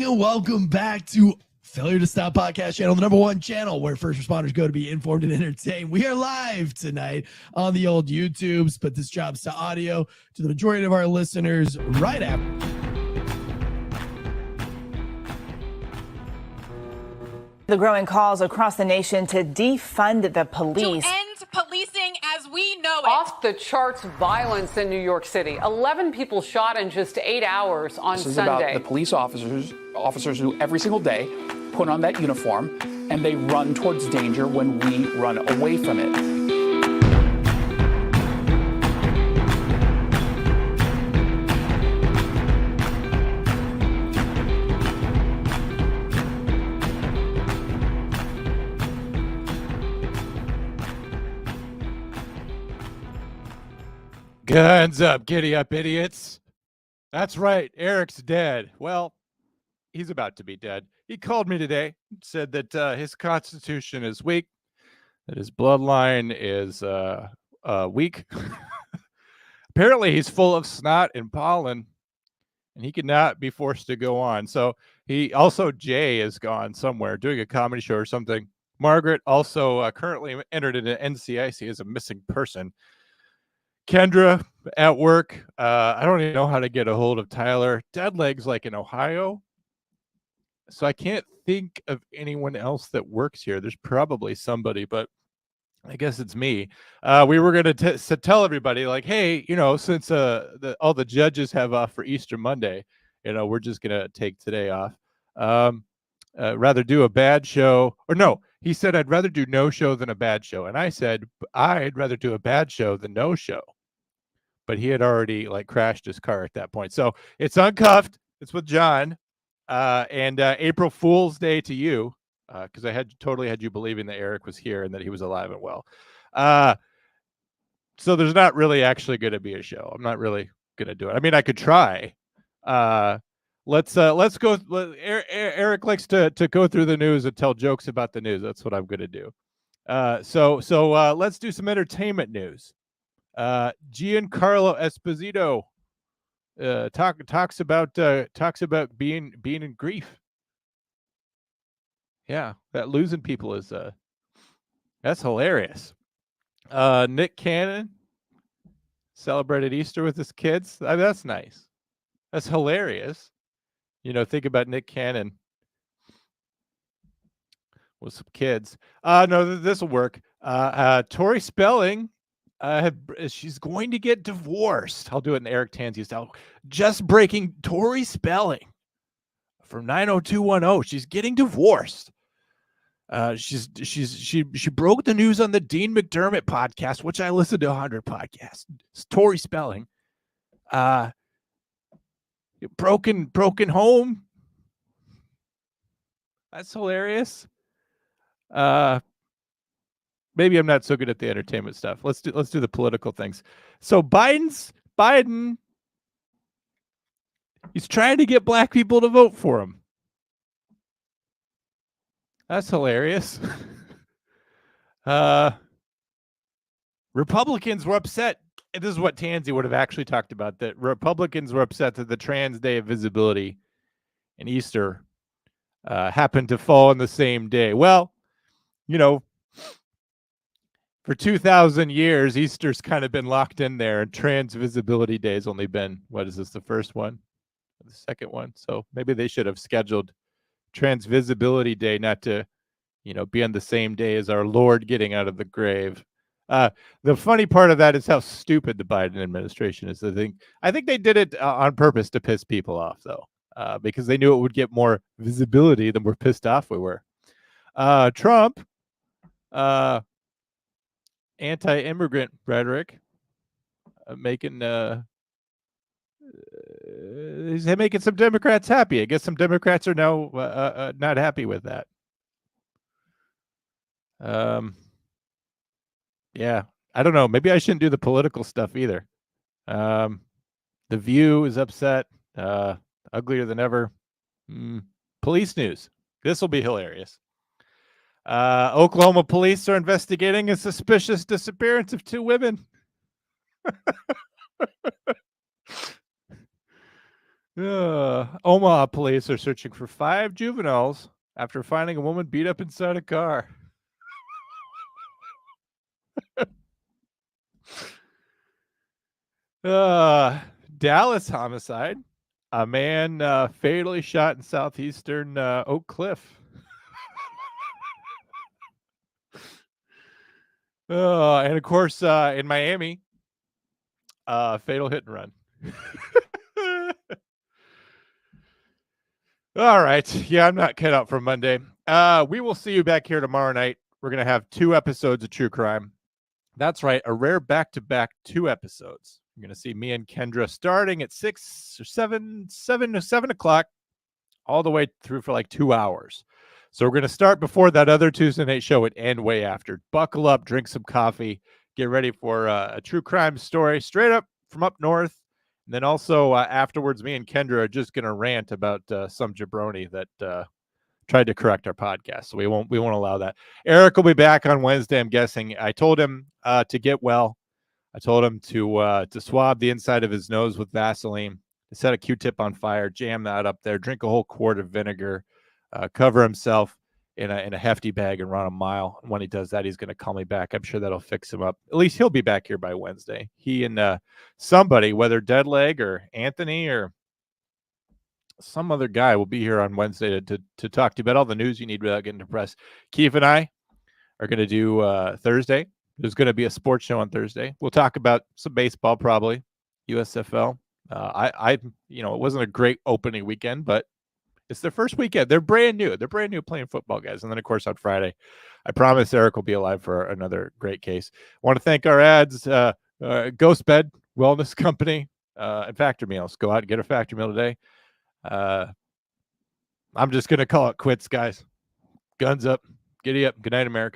Welcome back to Failure to Stop Podcast Channel, the #1 channel where first responders go to be informed and entertained. We are live tonight on the old YouTubes, but this drops to audio to the majority of our listeners right after. The growing calls across the nation to defund the police. To end policing as we know it. Off the charts violence in New York City. 11 people shot in just 8 hours on Sunday. This is about the police officers who every single day put on that uniform and they run towards danger when we run away from it. Guns up, giddy up, idiots. That's right, Eric's dead. Well, he's about to be dead. He called me today, said that his constitution is weak, that his bloodline is weak. Apparently, he's full of snot and pollen, and he cannot be forced to go on. So Jay is gone somewhere, doing a comedy show or something. Margaret also currently entered into NCIC as a missing person. Kendra at work. I don't even know how to get a hold of Tyler. Deadleg's like in Ohio. So I can't think of anyone else that works here. There's probably somebody, but I guess it's me. We were going to tell everybody, like, hey, since all the judges have off for Easter Monday, we're just going to take today off. Rather do a bad show. Or no, he said, I'd rather do no show than a bad show. And I said, I'd rather do a bad show than no show. But he had already crashed his car at that point. So it's Uncuffed. It's with John. And April Fool's Day to you, because I totally had you believing that Eric was here and that he was alive and well. So there's not really actually going to be a show. I'm not really going to do it. I mean, I could try. Let's go. Eric likes to go through the news and tell jokes about the news. That's what I'm going to do. So let's do some entertainment news. Giancarlo Esposito talks about being in grief. Yeah, that losing people is that's hilarious. Nick Cannon celebrated Easter with his kids. That's nice. That's hilarious. Think about Nick Cannon with some kids. No, this will work. Tori Spelling. She's going to get divorced. I'll do it in Eric Tansey style. Just breaking, Tori Spelling from 90210. She's getting divorced. She broke the news on the Dean McDermott podcast, which I listened to 100 podcasts. It's Tori Spelling. Broken home. That's hilarious. Maybe I'm not so good at the entertainment stuff. Let's do the political things. So Biden, he's trying to get black people to vote for him. That's hilarious. Republicans were upset. This is what Tansey would have actually talked about, that Republicans were upset that the Trans Day of Visibility and Easter happened to fall on the same day. Well, for 2,000 years, Easter's kind of been locked in there, and Trans Visibility Day's only been, what is this, the first one? The second one? So maybe they should have scheduled Trans Visibility Day not to, be on the same day as our Lord getting out of the grave. The funny part of that is how stupid the Biden administration is. I think they did it on purpose to piss people off, though, because they knew it would get more visibility the more pissed off we were. Trump, anti-immigrant rhetoric, making he's making some Democrats happy. I guess some Democrats are now not happy with that. Yeah, I don't know. Maybe I shouldn't do the political stuff either. The View is upset. Uglier than ever. Police news. This will be hilarious. Oklahoma police are investigating a suspicious disappearance of 2 women. Omaha police are searching for 5 juveniles after finding a woman beat up inside a car. Dallas homicide. A man fatally shot in southeastern Oak Cliff. And of course, in Miami, fatal hit and run. All right. Yeah, I'm not cut out for Monday. We will see you back here tomorrow night. We're going to have 2 episodes of True Crime. That's right. A rare back-to-back 2 episodes. You're going to see me and Kendra starting at 6 or 7 o'clock all the way through for like 2 hours. So we're going to start before that other Tuesday night show and end way after. Buckle up, drink some coffee, get ready for a true crime story straight up from up north. And then also afterwards, me and Kendra are just going to rant about some jabroni that tried to correct our podcast. So we won't allow that. Eric will be back on Wednesday, I'm guessing. I told him to get well. I told him to swab the inside of his nose with Vaseline, to set a Q-tip on fire, jam that up there, drink a whole quart of vinegar, cover himself in a hefty bag and run a mile. And when he does that, he's going to call me back. I'm sure that'll fix him up. At least he'll be back here by Wednesday. He and somebody, whether Deadleg or Anthony or some other guy, will be here on Wednesday to talk to you about all the news you need without getting depressed. Keith and I are going to do Thursday. There's going to be a sports show on Thursday. We'll talk about some baseball, probably USFL. It wasn't a great opening weekend, but it's their first weekend. They're brand new. They're brand new playing football, guys. And then, of course, on Friday, I promise Eric will be alive for another great case. I want to thank our ads, Ghost Bed Wellness Company, and Factor Meals. Go out and get a Factor Meal today. I'm just going to call it quits, guys. Guns up. Giddy up. Good night, America.